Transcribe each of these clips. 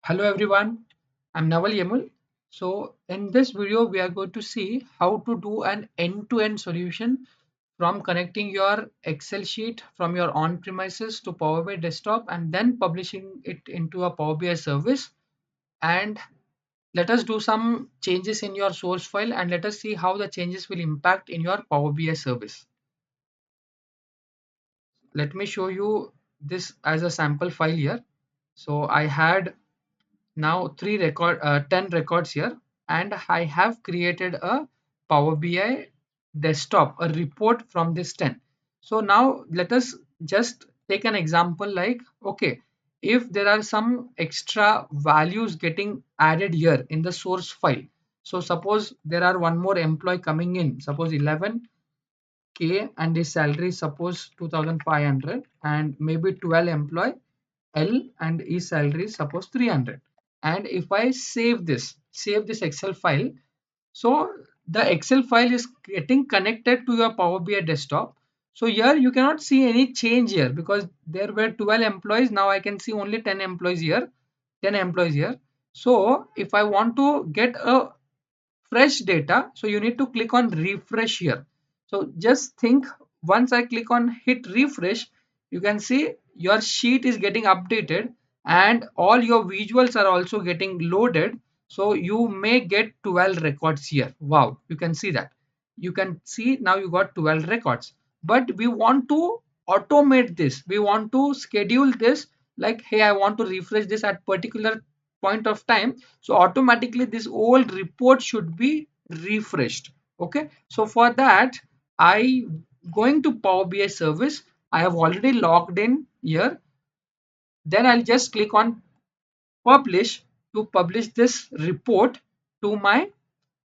Hello everyone, I'm Naval Yemul. So in this video, we are going to see how to do an end-to-end solution from connecting your Excel sheet from your on-premises to Power BI desktop and then publishing it into a Power BI service. And let us do some changes in your source file and let us see how the changes will impact in your Power BI service. Let me show you this as a sample file here. So I had now 10 records here, and I have created a Power BI desktop, a report from this 10. So now let us just take an example like, okay, if there are some extra values getting added here in the source file. So suppose there are one more employee coming in, suppose 11K, and his salary is suppose 2500, and maybe 12 employee L, and his salary is suppose 300. And if I save this Excel file, so the Excel file is getting connected to your Power BI desktop. So here you cannot see any change here because there were 12 employees. Now I can see only 10 employees here, 10 employees here. So if I want to get a fresh data, so you need to click on refresh here. So just think, once I click on hit refresh, you can see your sheet is getting updated and all your visuals are also getting loaded. So you may get 12 records here. Wow, you can see that. You can see now you got 12 records, but we want to automate this. We want to schedule this like, hey, I want to refresh this at particular point of time, so automatically this old report should be refreshed. Okay, so for that, I going to Power BI service. I have already logged in here. Then I'll just click on publish to publish this report to my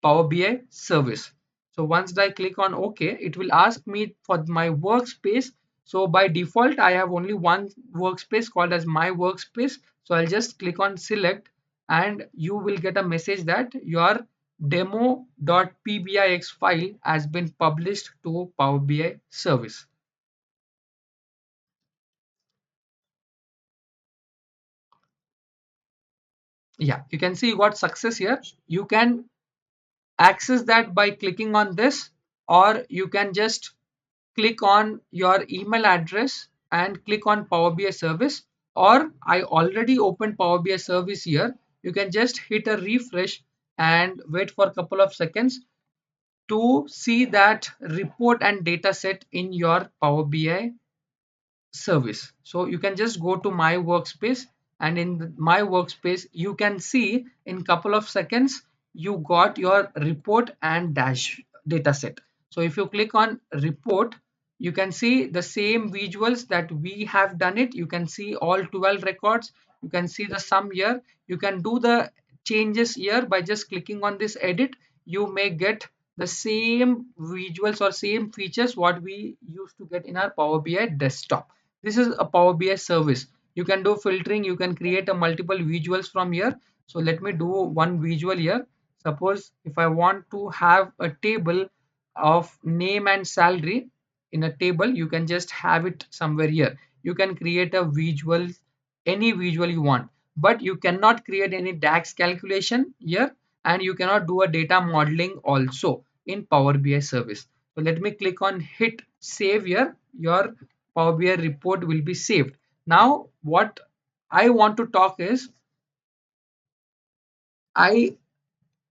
Power BI service. So once I click on OK, it will ask me for my workspace. So by default, I have only one workspace called as my workspace. So I'll just click on select, and you will get a message that your demo.pbix file has been published to Power BI service. Yeah, you can see you got success here. You can access that by clicking on this, or you can just click on your email address and click on Power BI service, or I already opened Power BI service here. You can just hit a refresh and wait for a couple of seconds to see that report and data set in your Power BI service. So you can just go to my workspace, and in my workspace you can see in couple of seconds you got your report and dash data set. So if you click on report, you can see the same visuals that we have done it. You can see all 12 records. You can see the sum here. You can do the changes here by just clicking on this edit. You may get the same visuals or same features what we used to get in our Power BI desktop. This is a Power BI service. You can do filtering. You can create a multiple visuals from here. So let me do one visual here. Suppose if I want to have a table of name and salary in a table, you can just have it somewhere here. You can create a visual, any visual you want, but you cannot create any DAX calculation here, and you cannot do a data modeling also in Power BI service. So let me click on hit save here. Your Power BI report will be saved. Now, what I want to talk is, I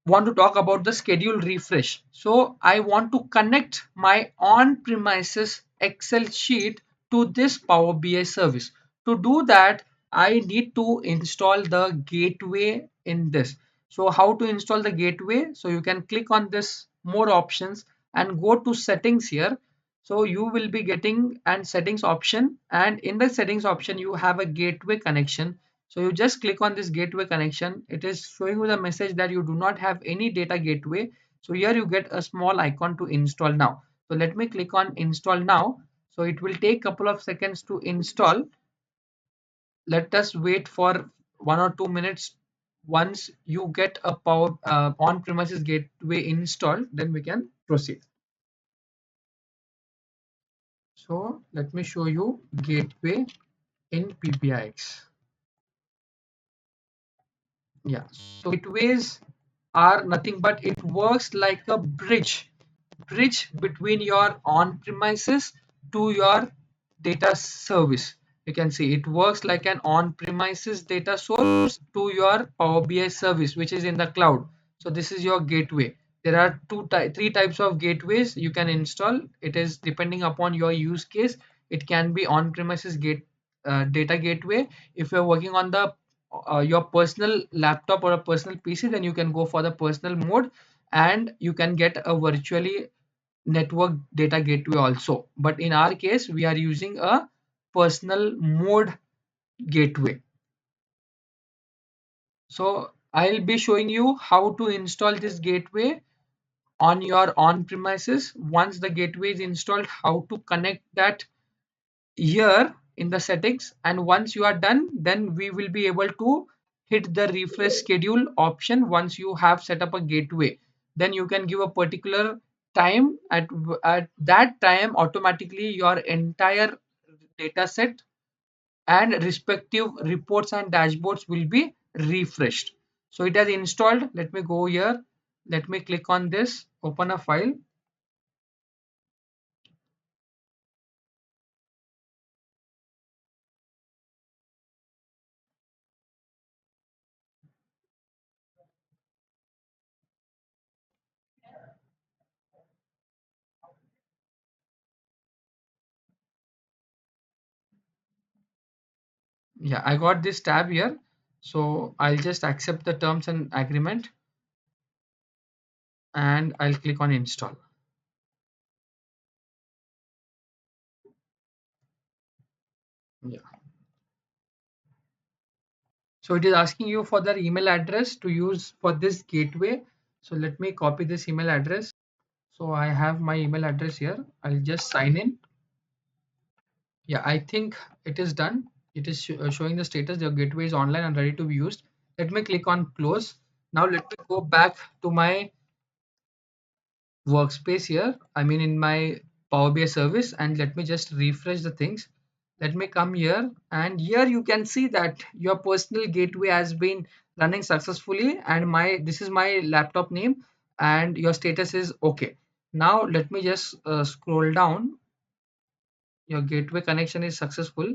want to talk about the schedule refresh. So I want to connect my on-premises Excel sheet to this Power BI service. To do that, I need to install the gateway in this. So how to install the gateway? So you can click on this more options and go to settings here. So you will be getting an settings option, and in the settings option you have a gateway connection. So you just click on this gateway connection. It is showing you the message that you do not have any data gateway. So here you get a small icon to install now. So let me click on install now. So it will take a couple of seconds to install. Let us wait for 1 or 2 minutes. Once you get a power on-premises gateway installed, then we can proceed. So let me show you gateway in PPIX. Yeah, so gateways are nothing but it works like a bridge between your on-premises to your data service. You can see it works like an on-premises data source to your Power BI service, which is in the cloud. So this is your gateway. There are three types of gateways you can install. It is depending upon your use case. It can be on-premises data gateway. If you're working on the your personal laptop or a personal PC, then you can go for the personal mode, and you can get a virtually network data gateway also. But in our case, we are using a personal mode gateway. So I'll be showing you how to install this gateway on your on premises. Once the gateway is installed, how to connect that here in the settings, and once you are done, then we will be able to hit the refresh schedule option. Once you have set up a gateway, then you can give a particular time. At that time, automatically your entire data set and respective reports and dashboards will be refreshed. So it has installed. Let me go here, let me click on this, open a file. Yeah, I got this tab here. So I'll just accept the terms and agreement, and I'll click on install. Yeah. So it is asking you for the email address to use for this gateway. So let me copy this email address. So I have my email address here. I'll just sign in. Yeah, I think it is done. It is showing the status. Your gateway is online and ready to be used. Let me click on close. Now let me go back to my workspace here. I mean in my Power BI service, and let me just refresh the things. Let me come here, and here you can see that your personal gateway has been running successfully, and my this is my laptop name, and your status is okay. Now let me just scroll down. Your gateway connection is successful.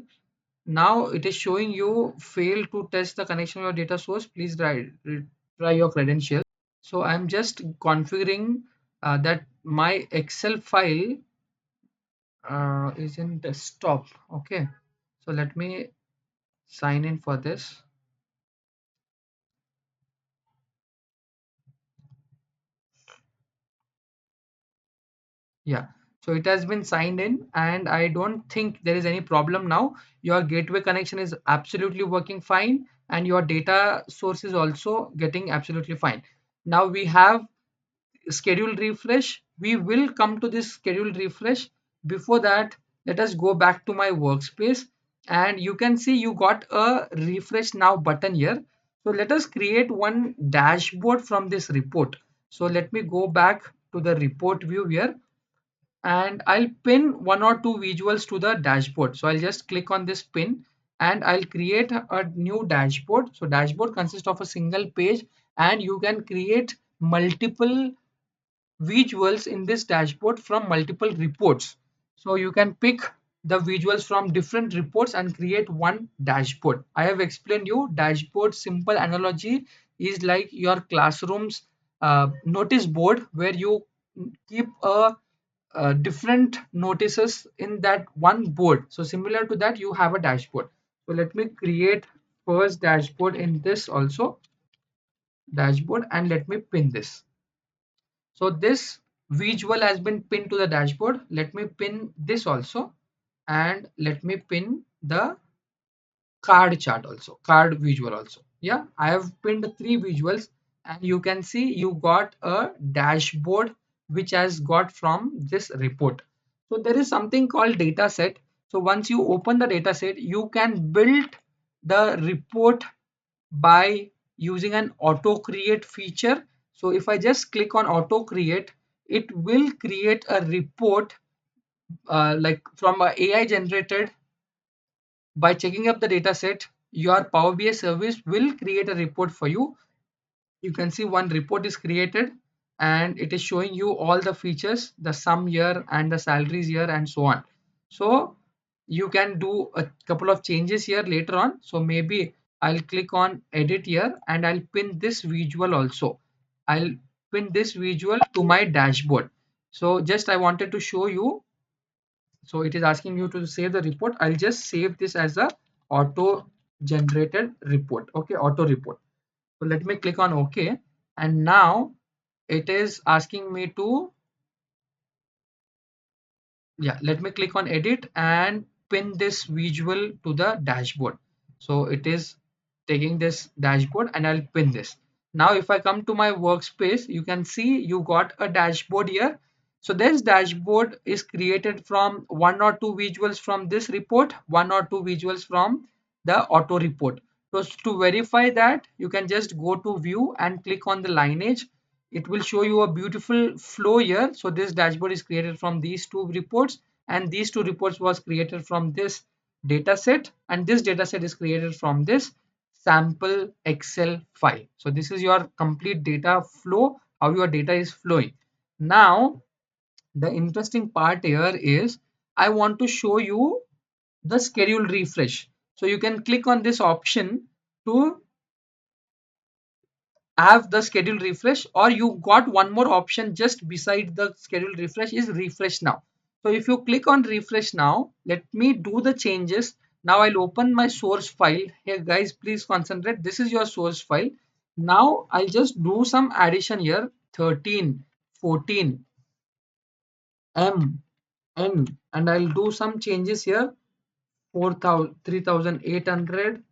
Now it is showing you failed to test the connection of your data source. Please try your credentials. So I'm just configuring that my Excel file is in desktop. Okay. So let me sign in for this. Yeah. So it has been signed in, and I don't think there is any problem now. Your gateway connection is absolutely working fine, and your data source is also getting absolutely fine. Now we have schedule refresh. We will come to this schedule refresh. Before that, let us go back to my workspace, and you can see you got a refresh now button here. So let us create one dashboard from this report. So let me go back to the report view here, and I'll pin one or two visuals to the dashboard. So I'll just click on this pin, and I'll create a new dashboard. So dashboard consists of a single page, and you can create multiple visuals in this dashboard from multiple reports. So you can pick the visuals from different reports and create one dashboard. I have explained you dashboard. Simple analogy is like your classroom's notice board, where you keep a different notices in that one board. So similar to that, you have a dashboard. So let me create first dashboard in this also dashboard, and let me pin this. So this visual has been pinned to the dashboard. Let me pin this also, and let me pin the card chart also, card visual also. Yeah, I have pinned three visuals, and you can see you got a dashboard which has got from this report. So there is something called data set. So once you open the data set, you can build the report by using an auto create feature. So if I just click on auto create, it will create a report like from a AI generated. By checking up the data set, your Power BI service will create a report for you. You can see one report is created and it is showing you all the features, the sum year and the salaries year and so on. So you can do a couple of changes here later on. So maybe I'll click on edit here and I'll pin this visual also. I'll pin this visual to my dashboard. So just I wanted to show you. So it is asking you to save the report. I'll just save this as a auto generated report. Okay, auto report. So let me click on OK. And now it is asking me to, yeah, let me click on edit and pin this visual to the dashboard. So it is taking this dashboard and I'll pin this. Now if I come to my workspace, you can see you got a dashboard here. So this dashboard is created from one or two visuals from this report, one or two visuals from the auto report. So to verify that, you can just go to view and click on the lineage. It will show you a beautiful flow here. So this dashboard is created from these two reports, and these two reports was created from this data set, and this data set is created from this sample Excel file. So this is your complete data flow, how your data is flowing. Now the interesting part here is I want to show you the schedule refresh. So you can click on this option to have the schedule refresh, or you got one more option just beside the schedule refresh is refresh now. So if you click on refresh now, let me do the changes. Now I'll open my source file here. Guys, please concentrate. This is your source file. Now I'll just do some addition here. 13, 14, m, n, and I'll do some changes here. 4,000, 3,800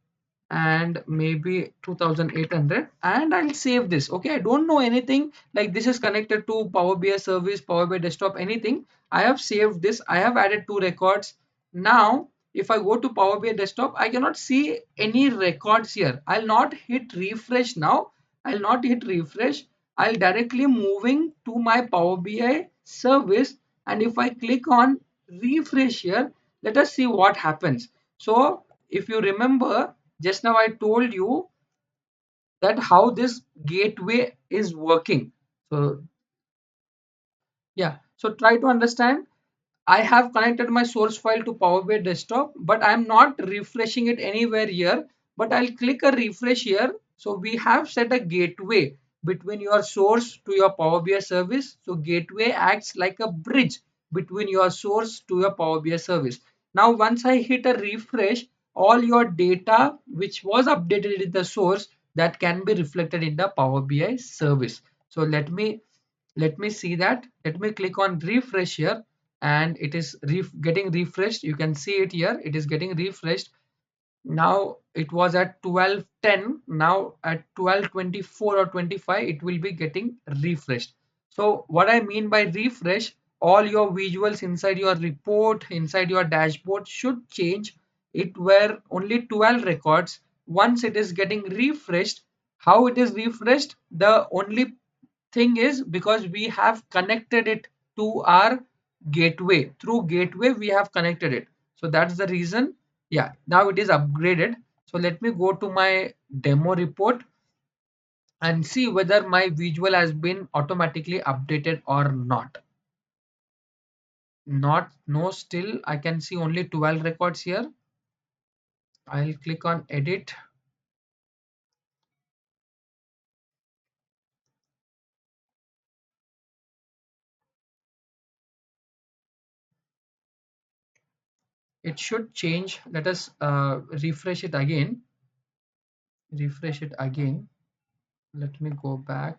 and maybe 2,800, and I'll save this. Okay, I don't know anything like this is connected to Power BI service, Power BI desktop, anything. I have saved this. I have added two records. Now if I go to Power BI desktop, I cannot see any records here. I'll not hit refresh now. I'll not hit refresh. I'll directly moving to my Power BI service, and if I click on refresh here, let us see what happens. So if you remember, just now I told you that how this gateway is working. So yeah, so try to understand. I have connected my source file to Power BI desktop, but I'm not refreshing it anywhere here. But I'll click a refresh here. So we have set a gateway between your source to your Power BI service. So gateway acts like a bridge between your source to your Power BI service. Now once I hit a refresh, all your data which was updated in the source, that can be reflected in the Power BI service. So let me see that. Let me click on refresh here, and it is getting refreshed. You can see it here, it is getting refreshed. Now it was at 12:10, now at 12:24 or 25 it will be getting refreshed. So what I mean by refresh, all your visuals inside your report, inside your dashboard should change. It were only 12 records. Once it is getting refreshed, how it is refreshed, the only thing is because we have connected it to our gateway. Through gateway we have connected it, so that's the reason. Yeah, now it is upgraded. So let me go to my demo report and see whether my visual has been automatically updated or not. Not, no, still I can see only 12 records here. I'll click on edit. It should change. Let us refresh it again. Refresh it again. Let me go back.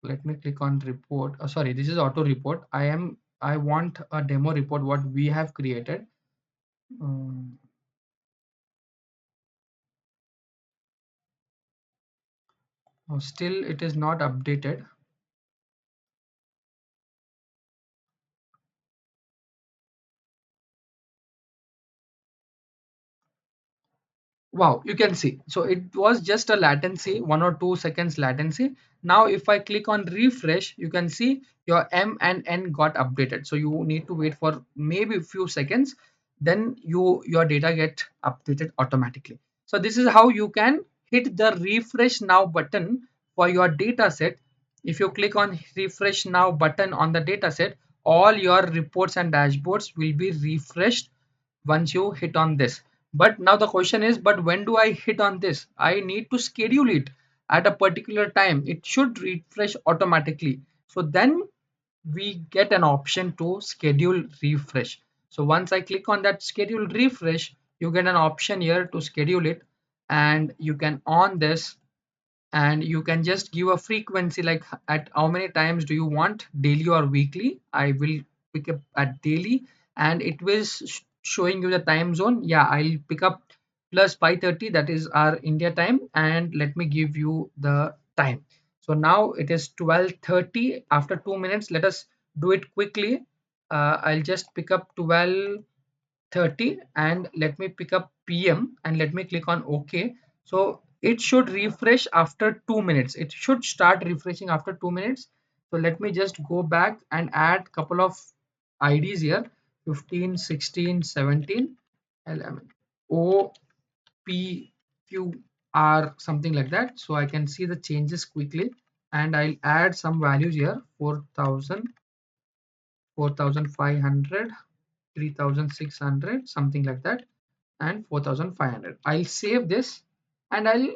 Let me click on report. Oh, sorry, this is auto report. I want a demo report what we have created. Um, Still it is not updated. Wow, you can see. So it was just a latency, 1 or 2 seconds latency. Now if I click on refresh, you can see your M and N got updated. So you need to wait for maybe a few seconds, then your data get updated automatically. So this is how you can hit the refresh now button for your data set. If you click on refresh now button on the data set, all your reports and dashboards will be refreshed once you hit on this. But now the question is, but when do I hit on this? I need to schedule it at a particular time. It should refresh automatically. So then we get an option to schedule refresh. So once I click on that schedule refresh, you get an option here to schedule it, and you can on this, and you can just give a frequency like at how many times do you want, daily or weekly. I will pick up at daily, and it will showing you the time zone. Yeah, I'll pick up plus 5:30, that is our India time, and let me give you the time. So now it is 12:30 after 2 minutes. Let us do it quickly. I'll just pick up 12:30 and let me pick up PM and let me click on OK. So it should refresh after 2 minutes. It should start refreshing after 2 minutes. So let me just go back and add couple of IDs here: 15, 16, 17, 11, O, P, Q, R, something like that. So I can see the changes quickly, and I'll add some values here: 4,000, 4,500, 3,600, something like that, and 4,500. I'll save this and I'll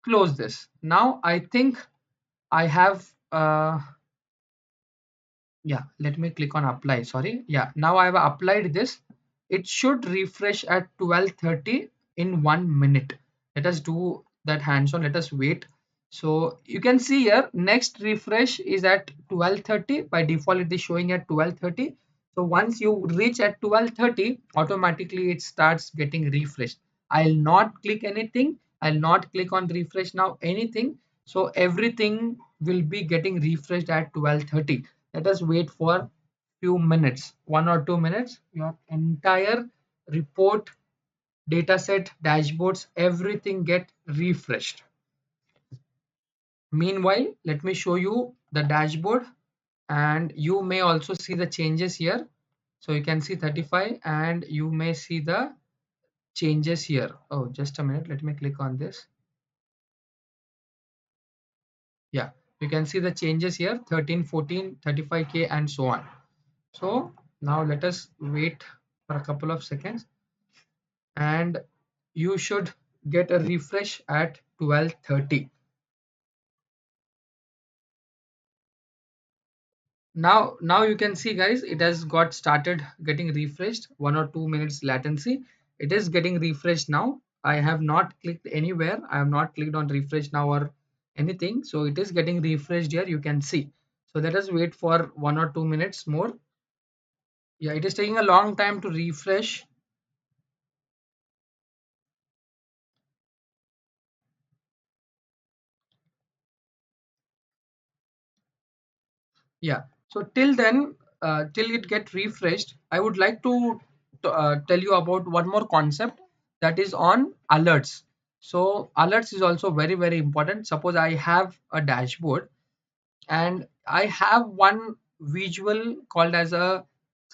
close this. Now I think I have yeah, let me click on apply. Sorry. Yeah, now I have applied this. It should refresh at 12:30 in 1 minute. Let us do that hands on. Let us wait. So you can see here next refresh is at 12:30. By default it is showing at 12:30. So once you reach at 12:30, automatically it starts getting refreshed. I'll not click anything. I'll not click on refresh now anything. So everything will be getting refreshed at 12:30. Let us wait for few minutes, 1 or 2 minutes. Your entire report, dataset, dashboards, everything get refreshed. Meanwhile, let me show you the dashboard, and you may also see the changes here. So you can see 35 and you may see the changes here. Oh, just a minute, let me click on this. Yeah, you can see the changes here: 13, 14, 35K and so on. So now let us wait for a couple of seconds, and you should get a refresh at 12:30. Now you can see, guys, it has got started getting refreshed. 1 or 2 minutes latency. It is getting refreshed now. I have not clicked anywhere. I have not clicked on refresh now or anything. So it is getting refreshed here. You can see. So let us wait for 1 or 2 minutes more. Yeah, it is taking a long time to refresh. Yeah. So till then, till it get refreshed, I would like to tell you about one more concept, that is on alerts. So alerts is also very, very important. Suppose I have a dashboard and I have one visual called as a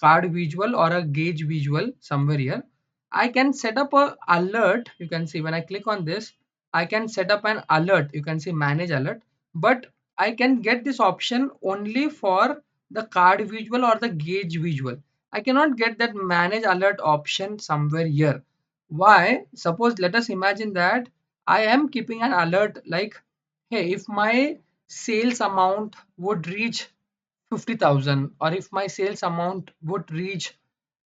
card visual or a gauge visual somewhere here. I can set up a alert. You can see when I click on this, I can set up an alert. You can see manage alert, but I can get this option only for the card visual or the gauge visual. I cannot get that manage alert option somewhere here. Why? Suppose let us imagine that I am keeping an alert like, hey, if my sales amount would reach 50,000, or if my sales amount would reach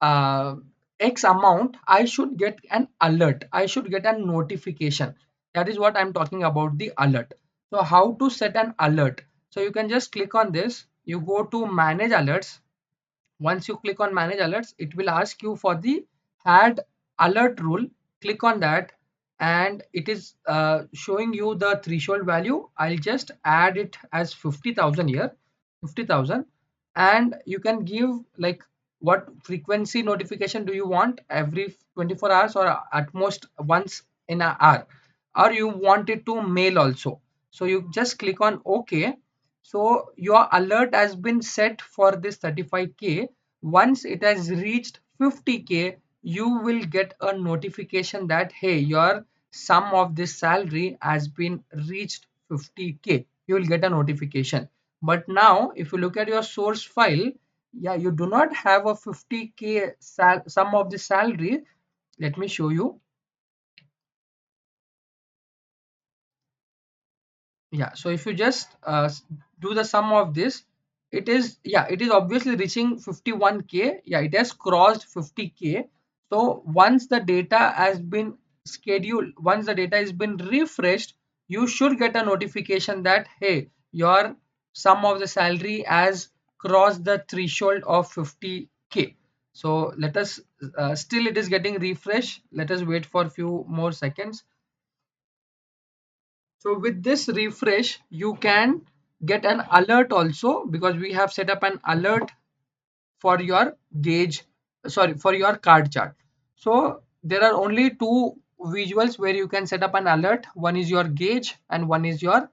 uh, X amount, I should get an alert. I should get a notification. That is what I'm talking about, the alert. So how to set an alert? So you can just click on this. You go to manage alerts. Once you click on manage alerts, it will ask you for the add alert rule. Click on that, and it is showing you the threshold value. I'll just add it as 50,000 here, 50,000. And you can give like what frequency notification do you want, every 24 hours or at most once in an hour, or you want it to mail also. So you just click on OK. So your alert has been set for this 35K. Once it has reached 50K, you will get a notification that hey, your sum of this salary has been reached 50K, you will get a notification. But now if you look at your source file, yeah, you do not have a 50K sum of the salary. Let me show you. Yeah, so if you just do the sum of this, it is, yeah, it is obviously reaching 51K. Yeah, it has crossed 50K. So once the data has been scheduled, once the data has been refreshed, you should get a notification that hey, your sum of the salary has crossed the threshold of 50K. So let us still it is getting refreshed. Let us wait for a few more seconds. So with this refresh, you can get an alert also, because we have set up an alert for your gauge, sorry, for your card chart. So there are only two visuals where you can set up an alert. One is your gauge and one is your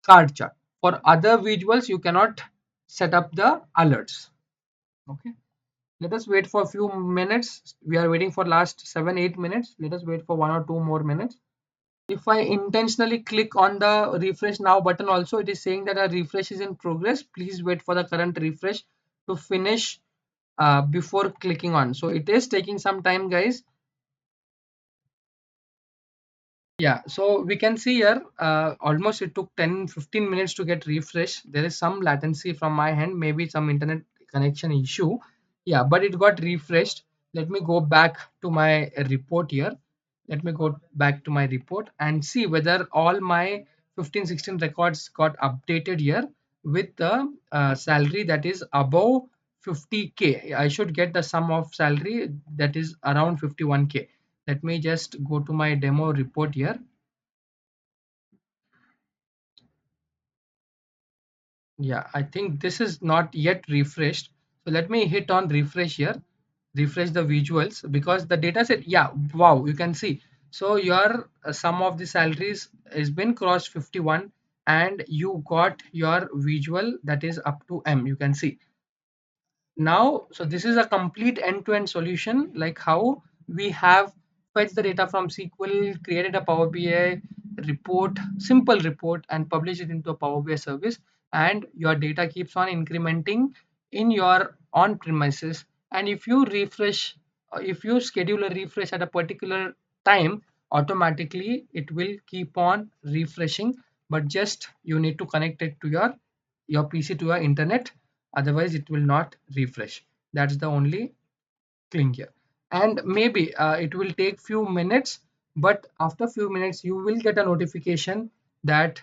card chart. For other visuals, you cannot set up the alerts. Okay. Let us wait for a few minutes. We are waiting for last 7-8 minutes. Let us wait for 1 or 2 more minutes. If I intentionally click on the refresh now button also, it is saying that a refresh is in progress. Please wait for the current refresh to finish before clicking on. So it is taking some time, guys. Yeah, so we can see here almost it took 10-15 minutes to get refreshed. There is some latency from my hand, maybe some internet connection issue. Yeah, but it got refreshed. Let me go back to my report here. Let me go back to my report and see whether all my 15-16 records got updated here with the salary that is above 50K. I should get the sum of salary that is around 51K. Let me just go to my demo report here. Yeah, I think this is not yet refreshed. So let me hit on refresh here, refresh the visuals, because the data set, yeah, wow, you can see. So your sum of the salaries has been crossed 51, and you got your visual that is up to M, you can see. Now, so this is a complete end-to-end solution, like how we have fetched the data from SQL, created a Power BI report, simple report, and publish it into a Power BI service, and your data keeps on incrementing in your on premises. And if you refresh, if you schedule a refresh at a particular time, automatically it will keep on refreshing, but just you need to connect it to your PC to your internet, otherwise it will not refresh. That's the only thing here. And maybe it will take few minutes, but after few minutes you will get a notification that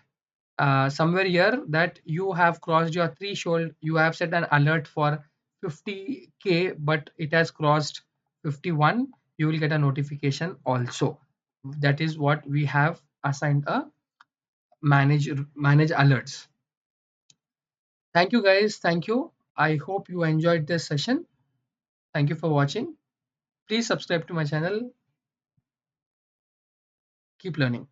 somewhere here that you have crossed your threshold. You have set an alert for 50K, but it has crossed 51. You will get a notification also. That is what we have assigned a manage alerts. Thank you, guys. Thank you. I hope you enjoyed this session. Thank you for watching. Please subscribe to my channel. Keep learning.